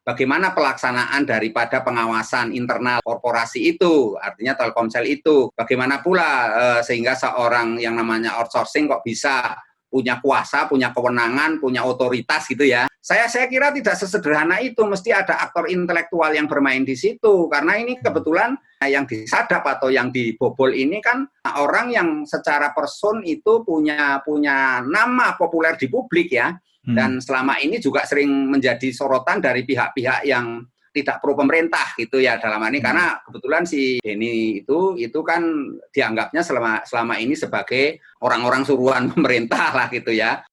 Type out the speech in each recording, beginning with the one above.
bagaimana pelaksanaan daripada pengawasan internal korporasi itu, artinya Telkomsel itu. Bagaimana pula sehingga seorang yang namanya outsourcing kok bisa punya kuasa, punya kewenangan, punya otoritas gitu ya. Saya kira tidak sesederhana itu, mesti ada aktor intelektual yang bermain di situ. Karena ini kebetulan yang disadap atau yang dibobol ini kan orang yang secara person itu punya nama populer di publik ya. Dan selama ini juga sering menjadi sorotan dari pihak-pihak yang tidak pro pemerintah gitu ya dalam hal ini, karena kebetulan si Denny itu kan dianggapnya selama ini sebagai orang-orang suruhan pemerintah lah gitu ya.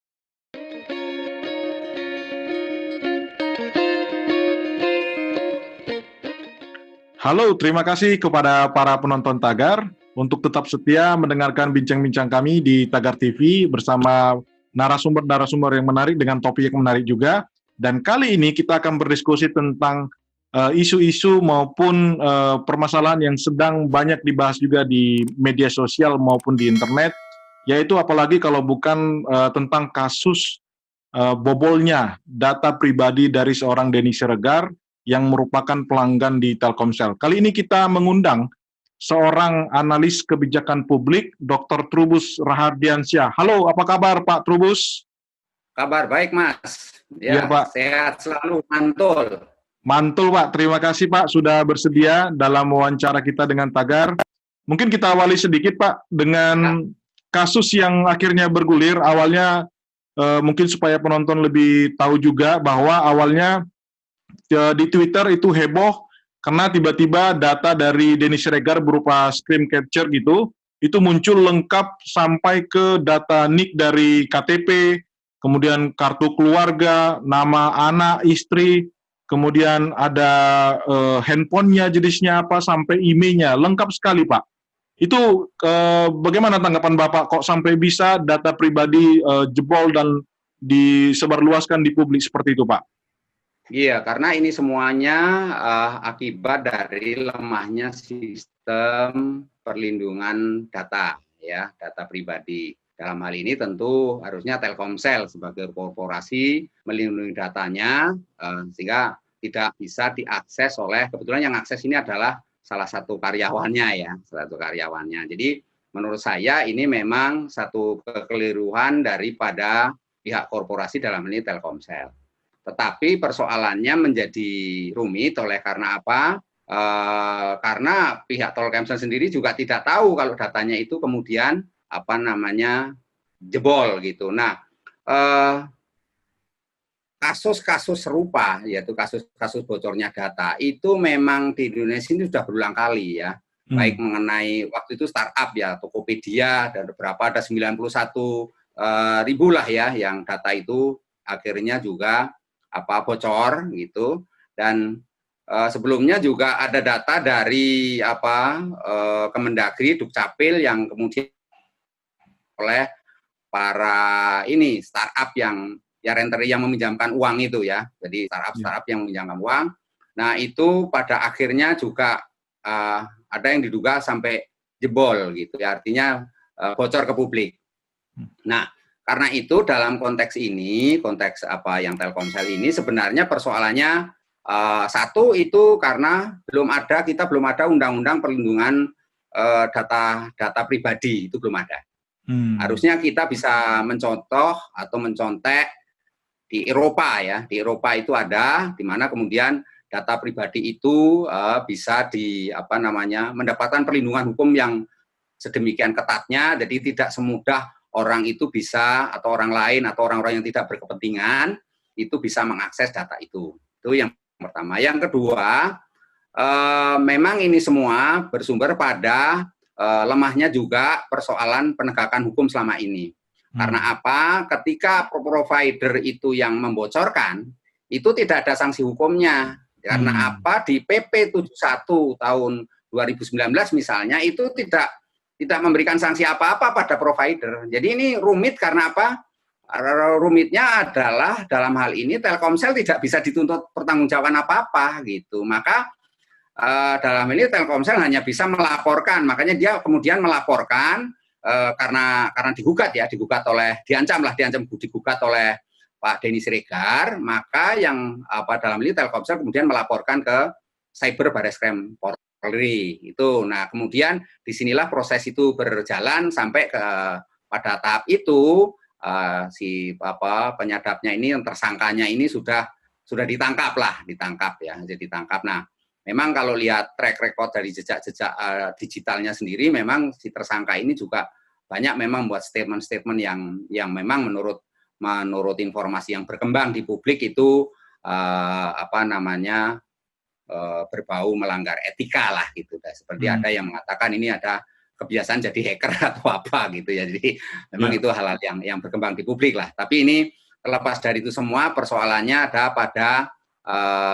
Halo, terima kasih kepada para penonton Tagar untuk tetap setia mendengarkan bincang-bincang kami di Tagar TV bersama narasumber-narasumber yang menarik dengan topik yang menarik juga. Dan kali ini kita akan berdiskusi tentang isu-isu maupun permasalahan yang sedang banyak dibahas juga di media sosial maupun di internet, yaitu apalagi kalau bukan tentang kasus bobolnya data pribadi dari seorang Denny Siregar yang merupakan pelanggan di Telkomsel. Kali ini kita mengundang seorang analis kebijakan publik, Dr. Trubus Rahardiansyah. Halo, apa kabar Pak Trubus? Kabar baik, Mas. Ya, Pak. Sehat selalu, mantul. Mantul, Pak. Terima kasih, Pak, sudah bersedia dalam wawancara kita dengan Tagar. Mungkin kita awali sedikit, Pak, dengan kasus yang akhirnya bergulir. Awalnya mungkin supaya penonton lebih tahu juga bahwa awalnya di Twitter itu heboh karena tiba-tiba data dari Denny Siregar berupa screen capture gitu, itu muncul lengkap sampai ke data NIK dari KTP, kemudian kartu keluarga, nama anak, istri, kemudian ada handphonenya jenisnya apa, sampai emailnya, lengkap sekali Pak. Itu bagaimana tanggapan Bapak kok sampai bisa data pribadi jebol dan disebarluaskan di publik seperti itu Pak? Iya, karena ini semuanya akibat dari lemahnya sistem perlindungan data, ya, data pribadi. Dalam hal ini tentu harusnya Telkomsel sebagai korporasi melindungi datanya sehingga tidak bisa diakses oleh, kebetulan yang akses ini adalah salah satu karyawannya ya, salah satu karyawannya. Jadi menurut saya ini memang satu kekeliruan daripada pihak korporasi dalam ini Telkomsel. Tetapi persoalannya menjadi rumit oleh karena apa? Karena pihak Telkomsel sendiri juga tidak tahu kalau datanya itu kemudian jebol gitu. Nah, kasus-kasus serupa, yaitu kasus-kasus bocornya data, itu memang di Indonesia ini sudah berulang kali ya. Baik mengenai waktu itu startup ya, Tokopedia, dan beberapa ada 91 ribu lah ya, yang data itu akhirnya juga bocor gitu. Dan sebelumnya juga ada data dari Kemendagri, Dukcapil yang kemudian oleh para startup yang renter yang meminjamkan uang itu ya. Jadi startup yang meminjamkan uang. Nah, itu pada akhirnya juga ada yang diduga sampai jebol gitu ya. Artinya bocor ke publik. Nah, karena itu dalam konteks ini, yang Telkomsel ini sebenarnya persoalannya satu itu karena kita belum ada undang-undang perlindungan data pribadi, itu belum ada. Harusnya kita bisa mencontoh atau mencontek di Eropa ya. Di Eropa itu ada, di mana kemudian data pribadi itu bisa mendapatkan perlindungan hukum yang sedemikian ketatnya, jadi tidak semudah orang itu bisa, atau orang lain atau orang-orang yang tidak berkepentingan itu bisa mengakses data itu. Itu yang pertama. Yang kedua, memang ini semua bersumber pada lemahnya juga persoalan penegakan hukum selama ini. Karena apa? Ketika provider itu yang membocorkan, itu tidak ada sanksi hukumnya. Karena apa? Di PP 71 tahun 2019 misalnya, itu tidak memberikan sanksi apa-apa pada provider. Jadi ini rumit karena apa? Rumitnya adalah dalam hal ini Telkomsel tidak bisa dituntut pertanggungjawaban apa-apa gitu. Maka dalam ini Telkomsel hanya bisa melaporkan. Makanya dia kemudian melaporkan karena digugat oleh Pak Denny Siregar, maka yang dalam ini Telkomsel kemudian melaporkan ke Cyber Barreskrim Polri itu. Nah, kemudian disinilah proses itu berjalan sampai pada tahap itu si penyadapnya ini, yang tersangkanya ini sudah ditangkap ya, jadi ditangkap. Nah, memang kalau lihat track record dari jejak-jejak digitalnya sendiri, memang si tersangka ini juga banyak memang buat statement-statement yang memang menurut informasi yang berkembang di publik itu berbau melanggar etika lah gitu. Seperti ada yang mengatakan ini ada kebiasaan jadi hacker atau apa gitu ya. Jadi memang itu hal-hal yang berkembang di publik lah. Tapi ini terlepas dari itu semua, persoalannya ada pada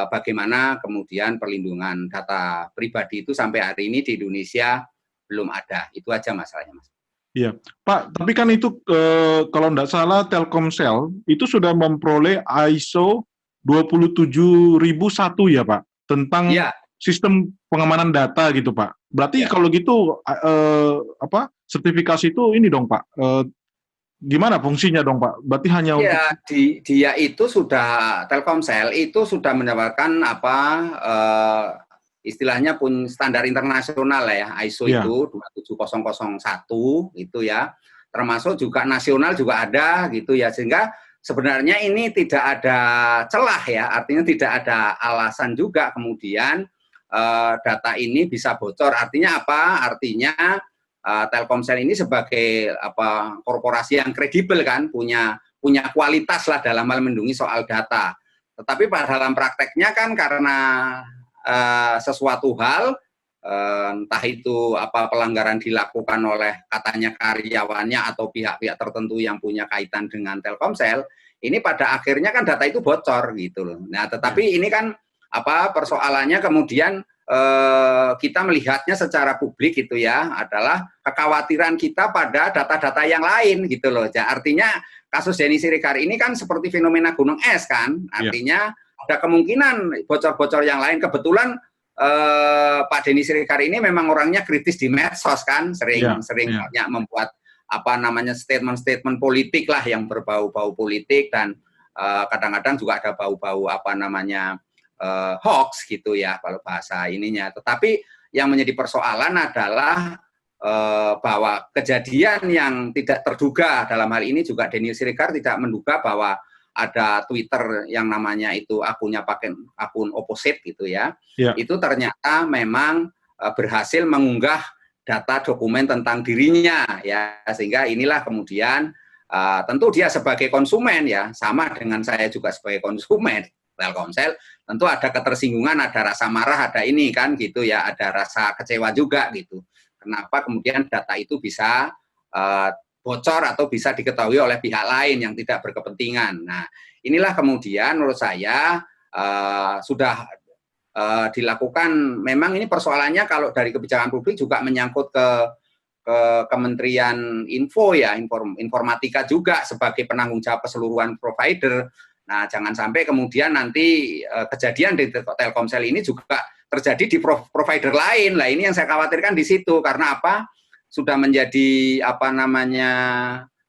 bagaimana kemudian perlindungan data pribadi itu sampai hari ini di Indonesia belum ada. Itu aja masalahnya, Mas. Iya, Pak, tapi kan itu kalau tidak salah Telkomsel itu sudah memperoleh ISO 27001 ya, Pak, tentang sistem pengamanan data gitu, Pak. Berarti kalau gitu sertifikasi itu ini dong, Pak. Gimana fungsinya dong, Pak? Berarti hanya untuk dia itu sudah Telkomsel itu sudah mendapatkan istilahnya pun standar internasional ya, ISO itu 27001 itu ya. Termasuk juga nasional juga ada gitu ya, sehingga sebenarnya ini tidak ada celah ya, artinya tidak ada alasan juga kemudian data ini bisa bocor. Artinya apa? Artinya Telkomsel ini sebagai korporasi yang kredibel kan, punya kualitas lah dalam hal melindungi soal data. Tetapi pada dalam prakteknya kan karena sesuatu hal entah itu pelanggaran dilakukan oleh katanya karyawannya atau pihak-pihak tertentu yang punya kaitan dengan Telkomsel, ini pada akhirnya kan data itu bocor gitu loh. Nah, tetapi ini kan persoalannya kemudian kita melihatnya secara publik gitu ya, adalah kekhawatiran kita pada data-data yang lain gitu loh. Artinya kasus Denny Siregar ini kan seperti fenomena gunung es kan, artinya ada kemungkinan bocor-bocor yang lain. Kebetulan Pak Denny Siregar ini memang orangnya kritis di medsos kan, sering banyak membuat statement-statement politik lah yang berbau-bau politik, dan kadang-kadang juga ada bau-bau hoax gitu ya kalau bahasa ininya. Tetapi yang menjadi persoalan adalah bahwa kejadian yang tidak terduga dalam hal ini juga Denny Siregar tidak menduga bahwa ada Twitter yang namanya itu akunnya pakai akun opposite gitu ya. Itu ternyata memang berhasil mengunggah data dokumen tentang dirinya ya, sehingga inilah kemudian tentu dia sebagai konsumen ya, sama dengan saya juga sebagai konsumen Telkomsel, tentu ada ketersinggungan, ada rasa marah, ada ini kan gitu ya, ada rasa kecewa juga gitu. Kenapa kemudian data itu bisa bocor atau bisa diketahui oleh pihak lain yang tidak berkepentingan. Nah, inilah kemudian menurut saya sudah dilakukan. Memang ini persoalannya kalau dari kebijakan publik juga menyangkut ke Kementerian Info ya, informatika juga sebagai penanggung jawab keseluruhan provider. Nah, jangan sampai kemudian nanti kejadian di Telkomsel ini juga terjadi di provider lain. Lah ini yang saya khawatirkan di situ, karena apa? Sudah menjadi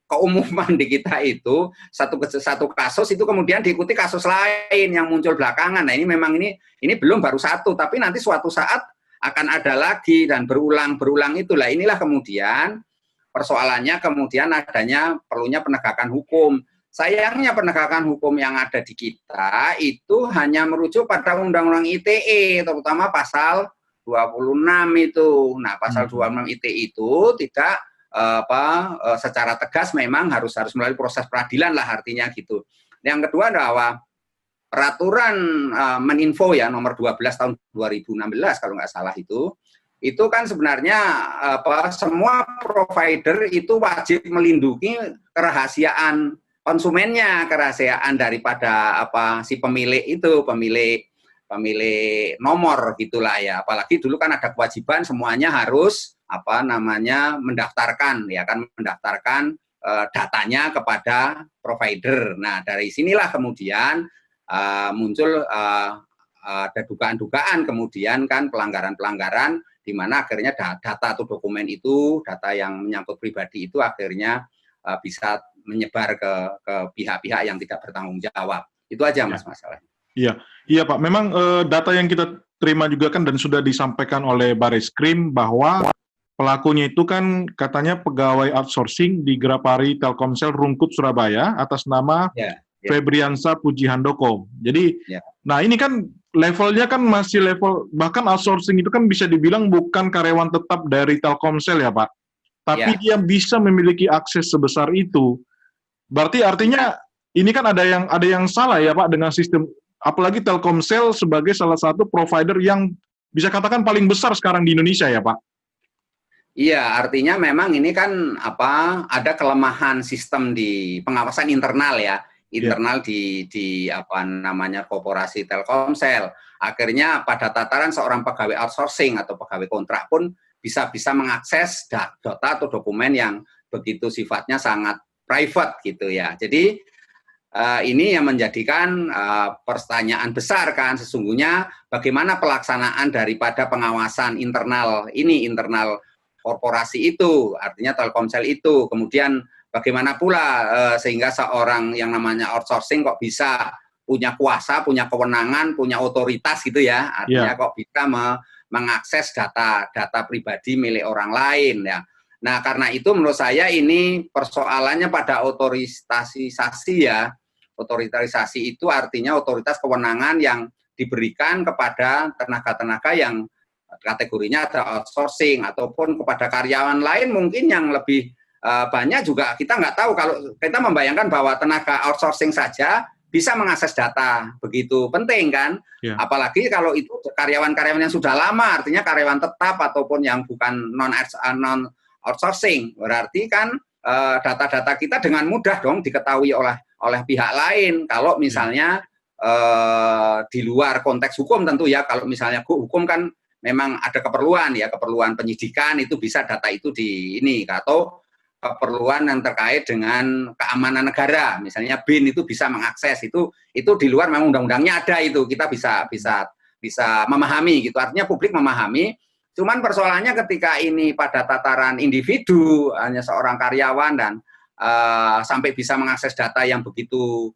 keumuman di kita itu satu kasus itu kemudian diikuti kasus lain yang muncul belakangan. Nah, ini memang ini belum baru satu, tapi nanti suatu saat akan ada lagi dan berulang itulah. Inilah kemudian persoalannya, kemudian adanya perlunya penegakan hukum. Sayangnya penegakan hukum yang ada di kita itu hanya merujuk pada Undang-Undang ITE, terutama pasal 26 itu. Nah, pasal 26 ITE itu tidak secara tegas memang harus melalui proses peradilan lah artinya gitu. Yang kedua adalah peraturan Meninfo ya nomor 12 tahun 2016 kalau nggak salah itu kan sebenarnya semua provider itu wajib melindungi kerahasiaan konsumennya, kerahasiaan daripada si pemilik itu, pemilik nomor gitulah ya. Apalagi dulu kan ada kewajiban semuanya harus mendaftarkan datanya kepada provider. Nah, dari sinilah kemudian muncul ada dugaan-dugaan kemudian kan pelanggaran-pelanggaran di mana akhirnya data atau dokumen itu, data yang menyangkut pribadi itu akhirnya bisa menyebar ke pihak-pihak yang tidak bertanggung jawab. Itu aja Mas masalahnya. Iya, iya Pak. Memang data yang kita terima juga kan dan sudah disampaikan oleh Bareskrim bahwa pelakunya itu kan katanya pegawai outsourcing di Grapari Telkomsel Rungkut Surabaya atas nama Febriansa Puji Handoko. Jadi, nah ini kan levelnya kan masih level, bahkan outsourcing itu kan bisa dibilang bukan karyawan tetap dari Telkomsel ya Pak. Tapi dia bisa memiliki akses sebesar itu. Berarti artinya ini kan ada yang salah ya Pak dengan sistem, apalagi Telkomsel sebagai salah satu provider yang bisa katakan paling besar sekarang di Indonesia ya Pak. Iya, artinya memang ini kan ada kelemahan sistem di pengawasan internal ya, internal di korporasi Telkomsel. Akhirnya pada tataran seorang pegawai outsourcing atau pegawai kontrak pun bisa mengakses data atau dokumen yang begitu sifatnya sangat private gitu ya. Jadi ini yang menjadikan pertanyaan besar kan sesungguhnya bagaimana pelaksanaan daripada pengawasan internal internal korporasi itu, artinya Telkomsel itu. Kemudian bagaimana pula sehingga seorang yang namanya outsourcing kok bisa punya kuasa, punya kewenangan, punya otoritas gitu ya, artinya kok bisa mengakses data pribadi milik orang lain ya. Nah, karena itu menurut saya ini persoalannya pada otorisasi ya. Otorisasi itu artinya otoritas kewenangan yang diberikan kepada tenaga-tenaga yang kategorinya ada outsourcing ataupun kepada karyawan lain mungkin yang lebih banyak juga kita nggak tahu. Kalau kita membayangkan bahwa tenaga outsourcing saja bisa mengakses data, begitu penting kan? Apalagi kalau itu karyawan-karyawan yang sudah lama, artinya karyawan tetap ataupun yang bukan non outsourcing, berarti kan data-data kita dengan mudah dong diketahui oleh pihak lain. Kalau misalnya di luar konteks hukum tentu ya, kalau misalnya hukum kan memang ada keperluan penyidikan itu bisa data itu atau keperluan yang terkait dengan keamanan negara, misalnya BIN itu bisa mengakses itu di luar memang undang-undangnya ada itu, kita bisa memahami gitu, artinya publik memahami. Cuman persoalannya ketika ini pada tataran individu, hanya seorang karyawan dan sampai bisa mengakses data yang begitu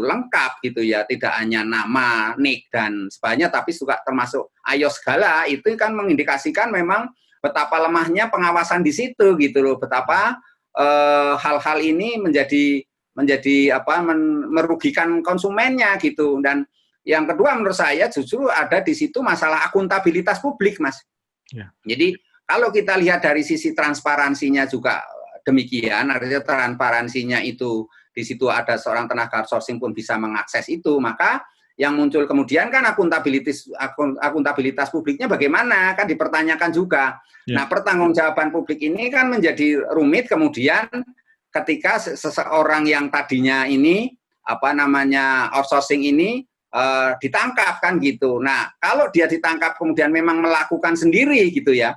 lengkap gitu ya, tidak hanya nama, NIK dan sebagainya, tapi juga termasuk iOS segala, itu kan mengindikasikan memang betapa lemahnya pengawasan di situ gitu loh, betapa hal-hal ini menjadi merugikan konsumennya gitu. Dan yang kedua menurut saya justru ada di situ masalah akuntabilitas publik, Mas. Jadi kalau kita lihat dari sisi transparansinya juga demikian, artinya transparansinya itu di situ ada seorang tenaga outsourcing pun bisa mengakses itu, maka yang muncul kemudian kan akuntabilitas publiknya bagaimana, kan dipertanyakan juga. Nah, pertanggungjawaban publik ini kan menjadi rumit kemudian ketika seseorang yang tadinya ini outsourcing ini ditangkap kan gitu. Nah, kalau dia ditangkap kemudian memang melakukan sendiri gitu ya,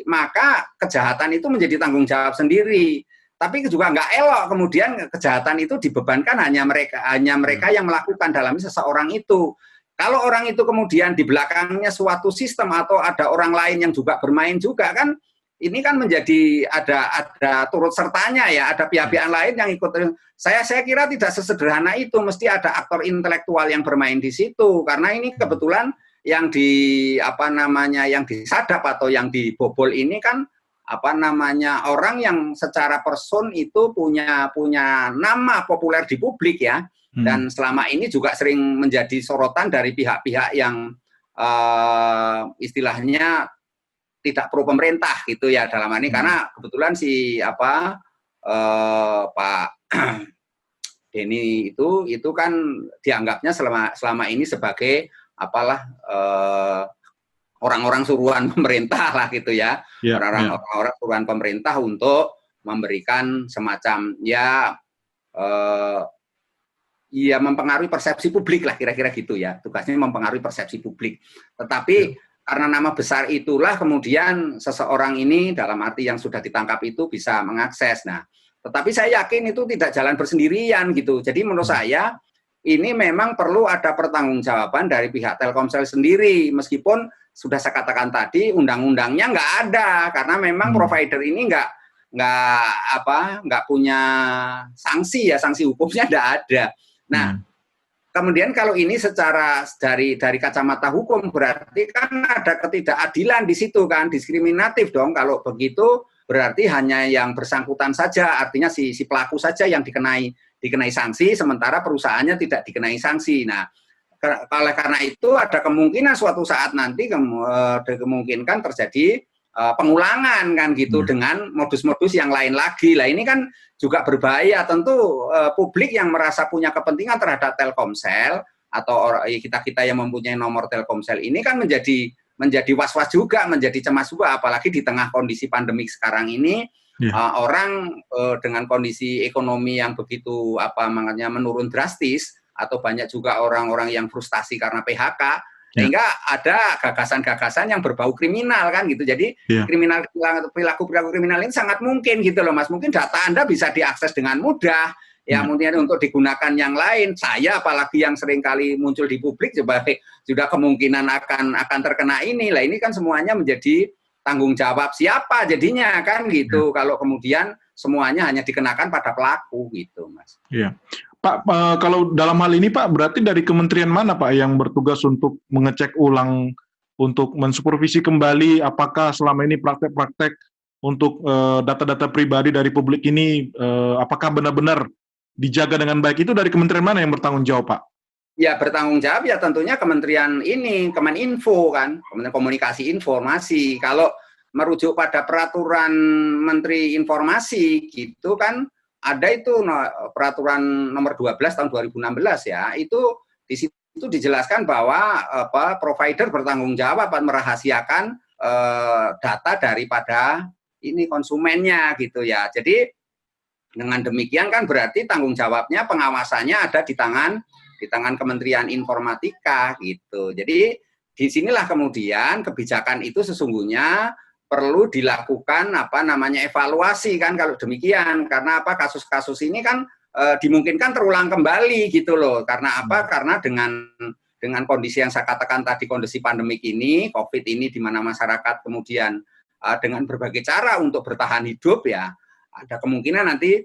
maka kejahatan itu menjadi tanggung jawab sendiri. Tapi juga nggak elok kemudian kejahatan itu dibebankan hanya mereka yang melakukan dalamnya seseorang itu. Kalau orang itu kemudian di belakangnya suatu sistem atau ada orang lain yang juga bermain juga kan, ini kan menjadi ada turut sertanya ya, ada pihak-pihak lain yang ikut. Saya kira tidak sesederhana itu, mesti ada aktor intelektual yang bermain di situ, karena ini kebetulan yang yang disadap atau yang dibobol ini kan orang yang secara person itu punya nama populer di publik ya, dan selama ini juga sering menjadi sorotan dari pihak-pihak yang istilahnya tidak pro pemerintah gitu ya dalam ini, karena kebetulan Pak Denny itu kan dianggapnya selama ini sebagai orang-orang suruhan pemerintah lah gitu ya, orang-orang suruhan pemerintah untuk memberikan semacam mempengaruhi persepsi publik lah kira-kira gitu ya, tugasnya mempengaruhi persepsi publik. Tetapi karena nama besar itulah kemudian seseorang ini dalam arti yang sudah ditangkap itu bisa mengakses. Nah, tetapi saya yakin itu tidak jalan bersendirian gitu. Jadi menurut saya ini memang perlu ada pertanggungjawaban dari pihak Telkomsel sendiri, meskipun sudah saya katakan tadi undang-undangnya nggak ada, karena memang provider ini nggak punya sanksi ya, sanksi hukumnya nggak ada. Nah, kemudian kalau ini secara dari kacamata hukum berarti kan ada ketidakadilan di situ kan, diskriminatif dong. Kalau begitu berarti hanya yang bersangkutan saja, artinya si pelaku saja yang dikenai sanksi, sementara perusahaannya tidak dikenai sanksi. Nah, oleh karena itu ada kemungkinan suatu saat nanti kemungkinan terjadi pengulangan kan gitu dengan modus-modus yang lain lagi. Lah ini kan juga berbahaya, tentu publik yang merasa punya kepentingan terhadap Telkomsel atau kita yang mempunyai nomor Telkomsel ini kan menjadi was-was juga, menjadi cemas juga, apalagi di tengah kondisi pandemik sekarang ini. Orang dengan kondisi ekonomi yang begitu menurun drastis, atau banyak juga orang-orang yang frustasi karena PHK, sehingga ada gagasan-gagasan yang berbau kriminal kan gitu. Jadi perilaku kriminal ini sangat mungkin gitu loh Mas. Mungkin data Anda bisa diakses dengan mudah. Ya mungkin untuk digunakan yang lain. Saya apalagi yang sering kali muncul di publik sudah kemungkinan akan terkena ini. Lah ini kan semuanya menjadi tanggung jawab siapa jadinya kan gitu. Kalau kemudian semuanya hanya dikenakan pada pelaku gitu Mas. Iya. Pak, kalau dalam hal ini Pak, berarti dari kementerian mana Pak yang bertugas untuk mengecek ulang, untuk mensupervisi kembali apakah selama ini praktek-praktek untuk data-data pribadi dari publik ini apakah benar-benar dijaga dengan baik, itu dari kementerian mana yang bertanggung jawab Pak? Ya bertanggung jawab ya tentunya kementerian ini, Kemeninfo kan, Kementerian Komunikasi Informasi. Kalau merujuk pada peraturan Menteri Informasi gitu kan, ada itu peraturan nomor 12 tahun 2016 ya, itu di situ dijelaskan bahwa provider bertanggung jawab merahasiakan data daripada ini konsumennya gitu ya. Jadi dengan demikian kan berarti tanggung jawabnya, pengawasannya ada di tangan Kementerian Informatika gitu. Jadi disinilah kemudian kebijakan itu sesungguhnya perlu dilakukan evaluasi kan kalau demikian, karena kasus-kasus ini kan dimungkinkan terulang kembali gitu loh. Karena karena dengan kondisi yang saya katakan tadi, kondisi pandemik ini, Covid ini, di mana masyarakat kemudian dengan berbagai cara untuk bertahan hidup ya, ada kemungkinan nanti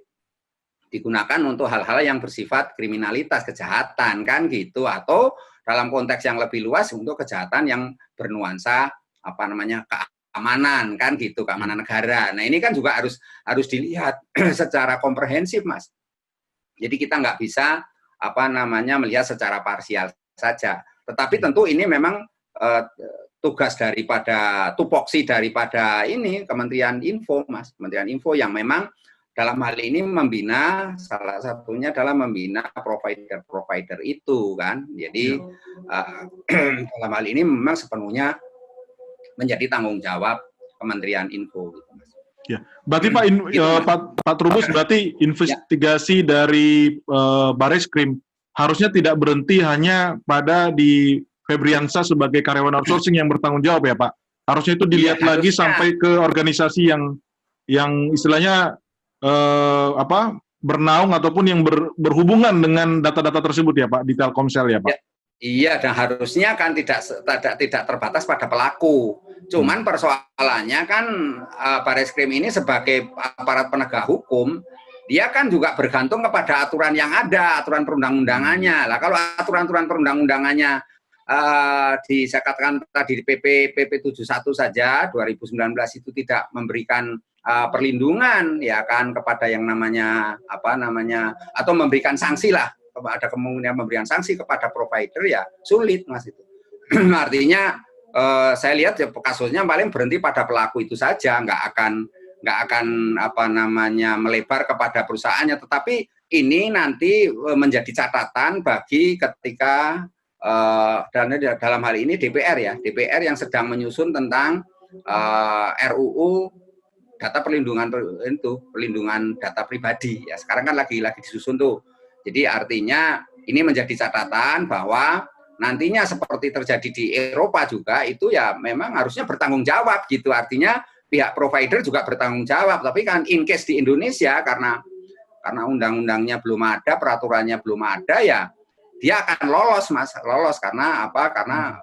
digunakan untuk hal-hal yang bersifat kriminalitas, kejahatan kan gitu, atau dalam konteks yang lebih luas untuk kejahatan yang bernuansa keamanan kan gitu, keamanan negara. Nah ini kan juga harus dilihat secara komprehensif Mas. Jadi kita nggak bisa melihat secara parsial saja. Tetapi tentu ini memang tugas daripada tupoksi daripada ini Kementerian Info Mas, Kementerian Info yang memang dalam hal ini membina, salah satunya adalah membina provider itu kan. Jadi dalam hal ini memang sepenuhnya menjadi tanggung jawab Kementerian Info gitu, Mas. Ya, berarti Pak Trubus, berarti investigasi dari Bareskrim harusnya tidak berhenti hanya pada di Febriansyah sebagai karyawan outsourcing yang bertanggung jawab ya Pak. Harusnya itu dilihat lagi sampai ke organisasi yang istilahnya bernaung ataupun yang berhubungan dengan data-data tersebut ya Pak, di Telkomsel ya Pak. Ya, iya, dan harusnya kan tidak terbatas pada pelaku. Cuman persoalannya kan Bareskrim ini sebagai aparat penegak hukum, dia kan juga bergantung kepada aturan yang ada, aturan perundang-undangannya. Lah kalau aturan-aturan perundang-undangannya saya katakan tadi di PP 71 saja 2019 itu tidak memberikan perlindungan ya kan kepada yang namanya atau memberikan sanksi lah, ada kemungkinan memberikan sanksi kepada provider, ya sulit Mas itu. Artinya saya lihat ya, kasusnya paling berhenti pada pelaku itu saja, nggak akan melebar kepada perusahaannya. Tetapi ini nanti menjadi catatan bagi ketika dalam hal ini DPR yang sedang menyusun tentang RUU data perlindungan data pribadi ya, sekarang kan lagi disusun tuh. Jadi artinya ini menjadi catatan bahwa nantinya seperti terjadi di Eropa juga itu ya memang harusnya bertanggung jawab gitu. Artinya pihak provider juga bertanggung jawab. Tapi kan in case di Indonesia karena undang-undangnya belum ada, peraturannya belum ada, ya dia akan lolos Mas, karena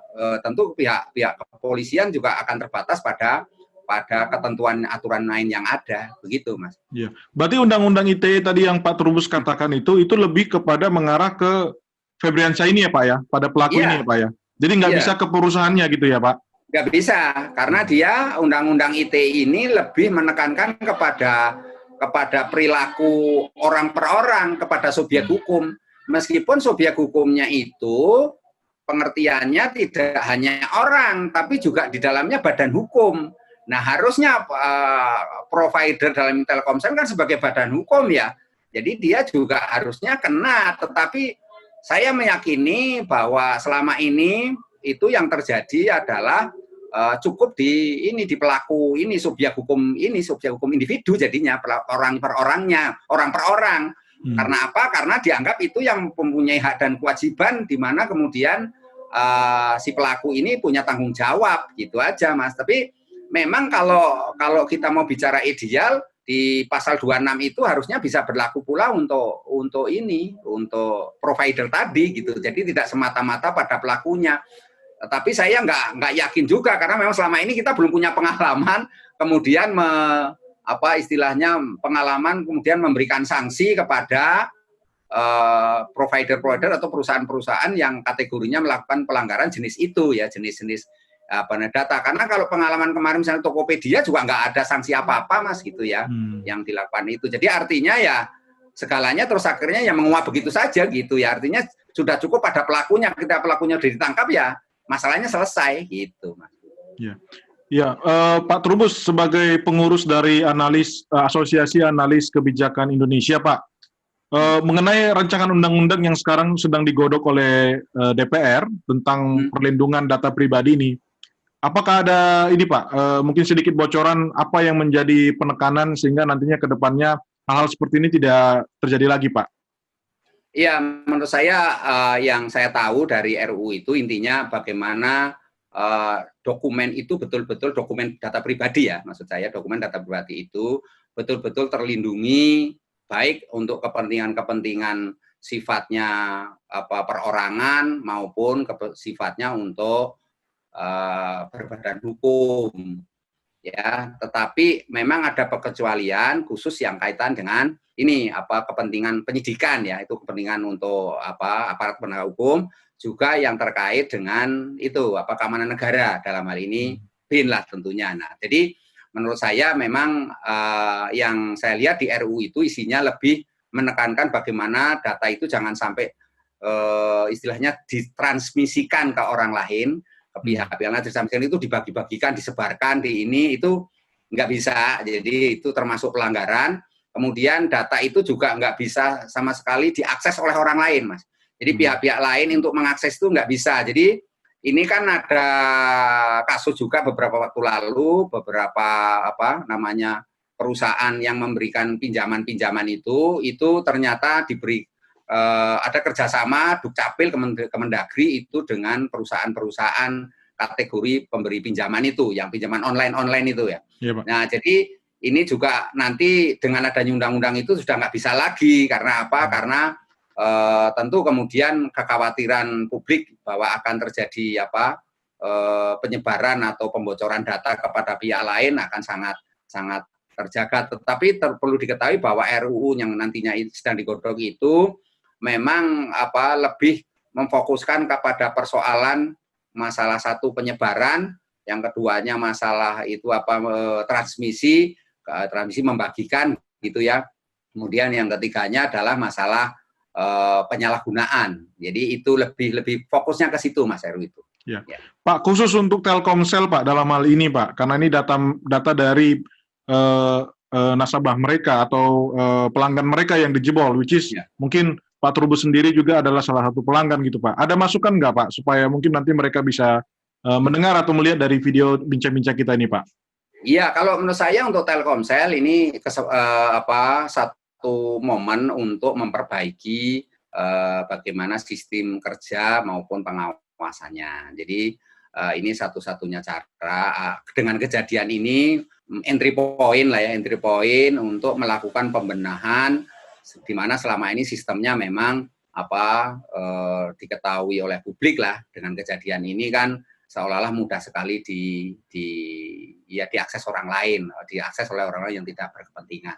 tentu pihak kepolisian juga akan terbatas pada pada ketentuan aturan main yang ada, begitu Mas. Iya. Berarti Undang-Undang ITE tadi yang Pak Trubus katakan itu lebih kepada mengarah ke Febriansyah ini ya Pak ya, pada pelaku ini ya Pak ya. Jadi nggak bisa ke perusahaannya gitu ya Pak? Nggak bisa, karena dia Undang-Undang ITE ini lebih menekankan kepada perilaku orang per orang, kepada subjek hukum. Meskipun subjek hukumnya itu pengertiannya tidak hanya orang, tapi juga di dalamnya badan hukum. Nah, harusnya provider dalam Telkomsel kan sebagai badan hukum ya. Jadi dia juga harusnya kena, tetapi saya meyakini bahwa selama ini itu yang terjadi adalah cukup di pelaku ini, subjek hukum individu jadinya, orang per orangnya, orang per orang. Karena apa? Karena dianggap itu yang mempunyai hak dan kewajiban, di mana kemudian si pelaku ini punya tanggung jawab, gitu aja Mas. Tapi memang kalau kita mau bicara ideal, di pasal 26 itu harusnya bisa berlaku pula untuk provider tadi gitu. Jadi tidak semata-mata pada pelakunya. Tapi saya nggak yakin juga, karena memang selama ini kita belum punya pengalaman kemudian pengalaman kemudian memberikan sanksi kepada provider-provider atau perusahaan-perusahaan yang kategorinya melakukan pelanggaran jenis itu ya, jenis-jenis data. Karena kalau pengalaman kemarin misalnya Tokopedia juga nggak ada sanksi apa-apa Mas gitu ya, yang dilakukan itu. Jadi artinya ya segalanya terus akhirnya yang menguap begitu saja gitu ya. Artinya sudah cukup pada pelakunya, ketika pelakunya sudah ditangkap ya masalahnya selesai gitu Mas. Ya. Ya, Pak Trubus sebagai pengurus dari Asosiasi Analis Kebijakan Indonesia, Pak, mengenai rancangan undang-undang yang sekarang sedang digodok oleh DPR tentang perlindungan data pribadi ini, apakah ada ini Pak, mungkin sedikit bocoran apa yang menjadi penekanan sehingga nantinya ke depannya hal-hal seperti ini tidak terjadi lagi, Pak? Iya, menurut saya yang saya tahu dari RUU itu intinya bagaimana dokumen itu betul-betul dokumen data pribadi ya, maksud saya dokumen data pribadi itu betul-betul terlindungi, baik untuk kepentingan sifatnya perorangan maupun sifatnya untuk berbadan hukum ya. Tetapi memang ada pengecualian khusus yang kaitan dengan ini kepentingan penyidikan ya, itu kepentingan untuk aparat penegak hukum, juga yang terkait dengan itu keamanan negara, dalam hal ini BIN lah tentunya. Nah, jadi menurut saya memang yang saya lihat di RUU itu isinya lebih menekankan bagaimana data itu jangan sampai istilahnya ditransmisikan ke orang lain, ke pihak-pihak lain, ditransmisikan itu dibagi-bagikan, disebarkan di ini, itu nggak bisa. Jadi itu termasuk pelanggaran. Kemudian data itu juga nggak bisa sama sekali diakses oleh orang lain, Mas. Jadi pihak-pihak lain untuk mengakses itu nggak bisa. Jadi ini kan ada kasus juga beberapa waktu lalu, beberapa perusahaan yang memberikan pinjaman-pinjaman itu ternyata diberi ada kerjasama Dukcapil Kemendagri itu dengan perusahaan-perusahaan kategori pemberi pinjaman itu, yang pinjaman online itu ya. Iya, Pak. Nah, jadi ini juga nanti dengan adanya undang-undang itu sudah nggak bisa lagi, karena apa? Karena tentu kemudian kekhawatiran publik bahwa akan terjadi penyebaran atau pembocoran data kepada pihak lain akan sangat terjaga. Tetapi perlu diketahui bahwa RUU yang nantinya sedang digodok itu memang lebih memfokuskan kepada persoalan masalah satu penyebaran, yang keduanya masalah itu transmisi membagikan gitu ya. Kemudian yang ketiganya adalah masalah penyalahgunaan. Jadi itu lebih fokusnya ke situ Mas Heru itu. Ya. Ya. Pak, khusus untuk Telkomsel Pak dalam hal ini Pak, karena ini data dari nasabah mereka atau pelanggan mereka yang dijebol, which is mungkin Pak Trubus sendiri juga adalah salah satu pelanggan gitu Pak. Ada masukan nggak Pak supaya mungkin nanti mereka bisa mendengar atau melihat dari video bincang-bincang kita ini Pak? Iya, kalau menurut saya untuk Telkomsel ini satu momen untuk memperbaiki bagaimana sistem kerja maupun pengawasannya. Jadi ini satu-satunya cara dengan kejadian ini entry point untuk melakukan pembenahan, di mana selama ini sistemnya memang diketahui oleh publik lah. Dengan kejadian ini kan seolah-olah mudah sekali diakses orang lain, diakses oleh orang lain yang tidak berkepentingan.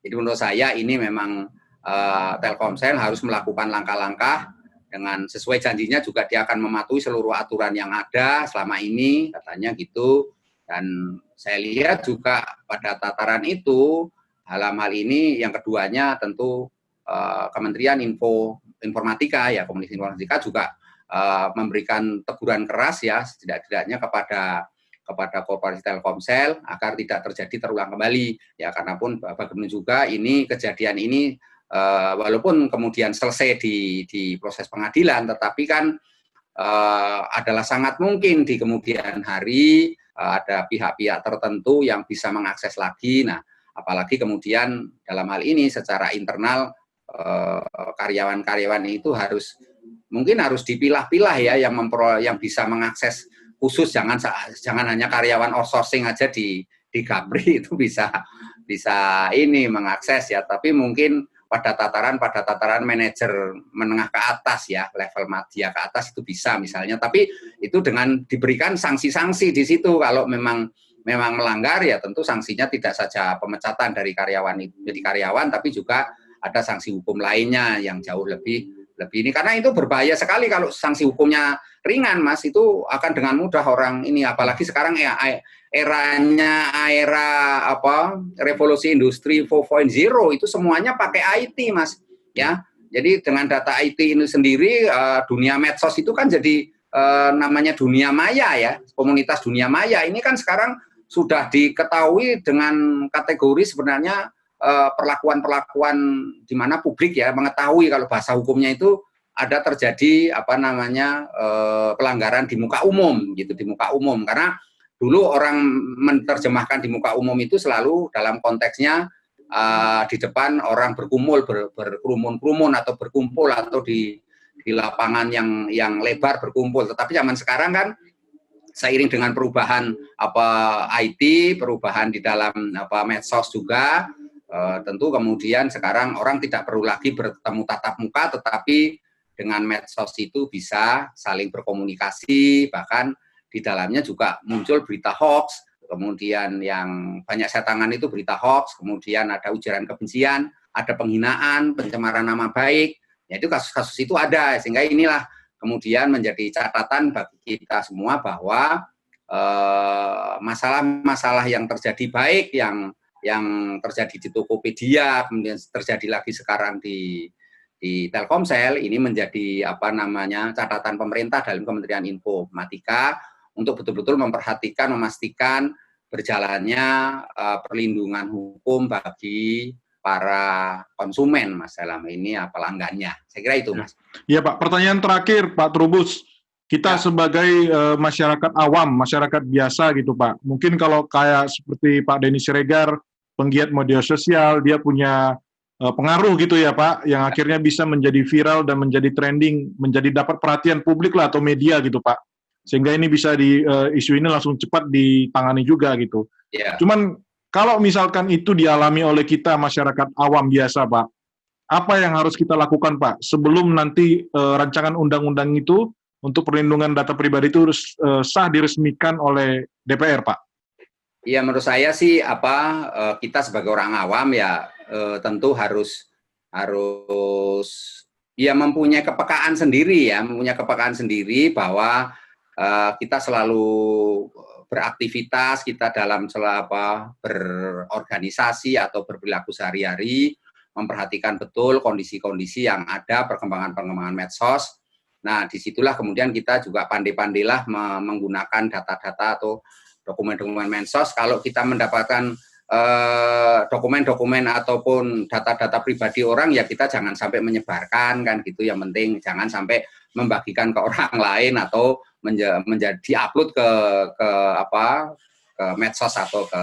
Jadi menurut saya ini memang Telkomsel harus melakukan langkah-langkah dengan sesuai janjinya juga dia akan mematuhi seluruh aturan yang ada selama ini, katanya gitu. Dan saya lihat juga pada tataran itu, dalam hal ini yang keduanya tentu Kementerian Informatika ya, Komunikasi Informatika juga memberikan teguran keras ya setidak-tidaknya kepada Korporasi Telkomsel agar tidak terjadi terulang kembali ya, karena pun bagaimana juga ini kejadian ini walaupun kemudian selesai di proses pengadilan, tetapi kan adalah sangat mungkin di kemudian hari ada pihak-pihak tertentu yang bisa mengakses lagi. Nah, apalagi kemudian dalam hal ini secara internal karyawan-karyawan itu mungkin harus dipilah-pilah ya yang bisa mengakses khusus, jangan hanya karyawan outsourcing aja di Gapri itu bisa ini mengakses ya, tapi mungkin pada tataran manajer menengah ke atas ya, level media ke atas itu bisa misalnya, tapi itu dengan diberikan sanksi-sanksi di situ. Kalau memang melanggar ya tentu sanksinya tidak saja pemecatan dari karyawan jadi karyawan, tapi juga ada sanksi hukum lainnya yang jauh lebih ini, karena itu berbahaya sekali kalau sanksi hukumnya ringan, Mas, itu akan dengan mudah orang ini, apalagi sekarang era revolusi industri 4.0 itu semuanya pakai IT, Mas, ya. Jadi dengan data IT ini sendiri dunia medsos itu kan jadi namanya dunia maya ya, komunitas dunia maya ini kan sekarang sudah diketahui dengan kategori sebenarnya perlakuan di mana publik ya mengetahui kalau bahasa hukumnya itu ada terjadi pelanggaran di muka umum gitu, di muka umum, karena dulu orang menerjemahkan di muka umum itu selalu dalam konteksnya di depan orang berkerumun atau berkumpul atau di lapangan yang lebar berkumpul. Tetapi zaman sekarang kan seiring dengan perubahan IT, perubahan di dalam medsos juga, tentu kemudian sekarang orang tidak perlu lagi bertemu tatap muka, tetapi dengan medsos itu bisa saling berkomunikasi, bahkan di dalamnya juga muncul berita hoax, kemudian yang banyak saya tangani itu berita hoax, kemudian ada ujaran kebencian, ada penghinaan, pencemaran nama baik, ya itu kasus-kasus itu ada, sehingga inilah kemudian menjadi catatan bagi kita semua bahwa masalah-masalah yang terjadi baik yang terjadi di Tokopedia, kemudian terjadi lagi sekarang di Telkomsel, ini menjadi catatan pemerintah dalam Kementerian Informatika untuk betul-betul memperhatikan, memastikan berjalannya perlindungan hukum bagi para konsumen, Mas, selama ini pelanggannya. Saya kira itu, Mas. Iya, Pak. Pertanyaan terakhir, Pak Trubus. Kita sebagai masyarakat awam, masyarakat biasa gitu, Pak. Mungkin kalau kayak seperti Pak Denny Siregar, penggiat media sosial, dia punya pengaruh gitu ya, Pak, yang akhirnya bisa menjadi viral dan menjadi trending, menjadi dapat perhatian publik lah atau media gitu, Pak. Sehingga ini bisa isu ini langsung cepat ditangani juga gitu. Yeah. Cuman kalau misalkan itu dialami oleh kita masyarakat awam biasa, Pak, apa yang harus kita lakukan, Pak, sebelum nanti rancangan undang-undang itu untuk perlindungan data pribadi itu sah diresmikan oleh DPR, Pak? Iya, menurut saya sih kita sebagai orang awam ya tentu harus ya mempunyai kepekaan sendiri bahwa kita selalu beraktivitas, kita dalam berorganisasi atau berperilaku sehari-hari memperhatikan betul kondisi-kondisi yang ada, perkembangan medsos. Nah, disitulah kemudian kita juga pandai-pandailah menggunakan data-data atau dokumen-dokumen medsos. Kalau kita mendapatkan dokumen-dokumen ataupun data-data pribadi orang, ya kita jangan sampai menyebarkan kan gitu. Yang penting jangan sampai membagikan ke orang lain atau menjadi upload ke medsos atau ke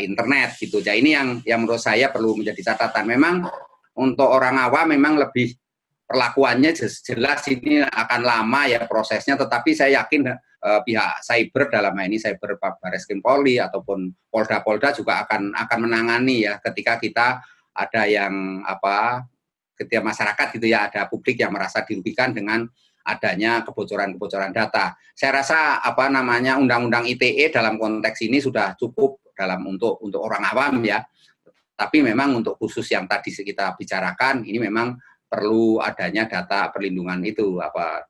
internet gitu. Jadi ini yang menurut saya perlu menjadi catatan. Memang untuk orang awam memang lebih perlakuannya jelas ini akan lama ya prosesnya, tetapi saya yakin pihak cyber dalam hal ini cyber Barreskrim Polri ataupun Polda juga akan menangani ya ketika kita ada yang ketika masyarakat gitu ya, ada publik yang merasa dirugikan dengan adanya kebocoran-kebocoran data. Saya rasa Undang-Undang ITE dalam konteks ini sudah cukup untuk orang awam ya. Tapi memang untuk khusus yang tadi kita bicarakan ini memang perlu adanya data perlindungan itu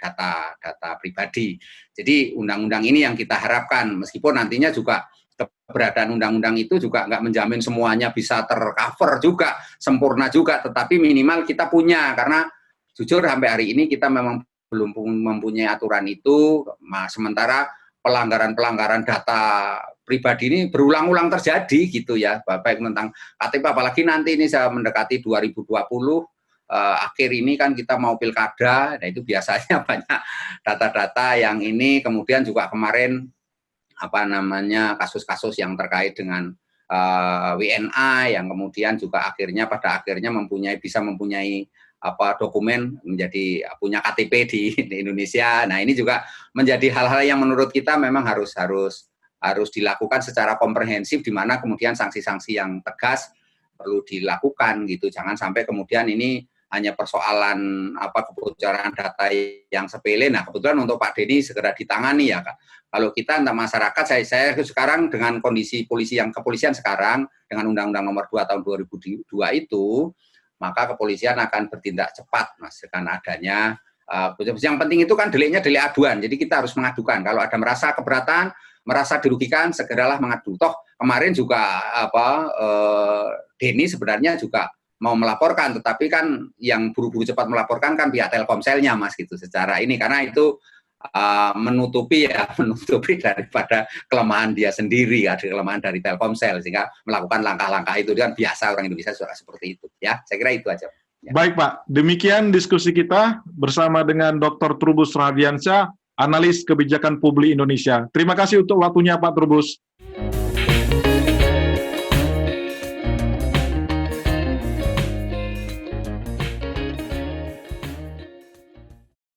data pribadi. Jadi undang-undang ini yang kita harapkan, meskipun nantinya juga keberadaan undang-undang itu juga nggak menjamin semuanya bisa tercover juga, sempurna juga, tetapi minimal kita punya, karena jujur sampai hari ini kita memang belum mempunyai aturan itu, sementara pelanggaran-pelanggaran data pribadi ini berulang-ulang terjadi gitu ya, baik tentang KTP, apalagi nanti ini saya mendekati 2020, akhir ini kan kita mau pilkada, nah itu biasanya banyak data-data yang ini, kemudian juga kemarin kasus-kasus yang terkait dengan WNA yang kemudian juga pada akhirnya bisa mempunyai dokumen, punya KTP di Indonesia. Nah, ini juga menjadi hal-hal yang menurut kita memang harus dilakukan secara komprehensif, di mana kemudian sanksi-sanksi yang tegas perlu dilakukan gitu. Jangan sampai kemudian ini hanya persoalan kebocoran data yang sepele. Nah, kebetulan untuk Pak Denny segera ditangani ya, Kak. Kalau kita untuk masyarakat, saya sekarang dengan kondisi kepolisian sekarang dengan Undang-Undang Nomor 2 Tahun 2002 itu, maka kepolisian akan bertindak cepat, Mas, dengan adanya yang penting itu kan deliknya delik aduan. Jadi kita harus mengadukan. Kalau ada merasa keberatan, merasa dirugikan, segeralah mengadu. Toh kemarin juga Denny sebenarnya juga mau melaporkan, tetapi kan yang buru-buru cepat melaporkan kan pihak Telkomselnya, Mas, gitu secara ini, karena itu menutupi daripada kelemahan dia sendiri, ada kelemahan dari Telkomsel, sehingga melakukan langkah-langkah itu kan biasa orang Indonesia sudah seperti itu ya. Saya kira itu aja ya. Baik Pak, demikian diskusi kita bersama dengan Dr. Trubus Radiansyah, analis kebijakan publik Indonesia. Terima kasih untuk waktunya Pak Trubus.